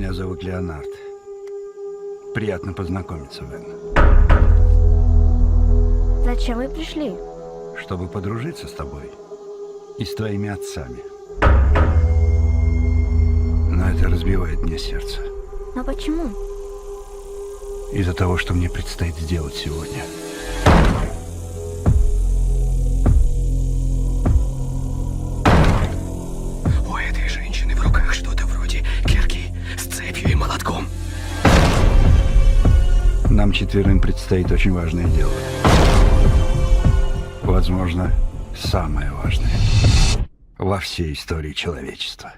Меня зовут Леонард. Приятно познакомиться, Вен. Зачем вы пришли? Чтобы подружиться с тобой и с твоими отцами. Но это разбивает мне сердце. Но почему? Из-за того, что мне предстоит сделать сегодня. У этой женщины в руках что-то вроде кирки с цепью и молотком. Нам четверым предстоит очень важное дело. Возможно, самое важное во всей истории человечества.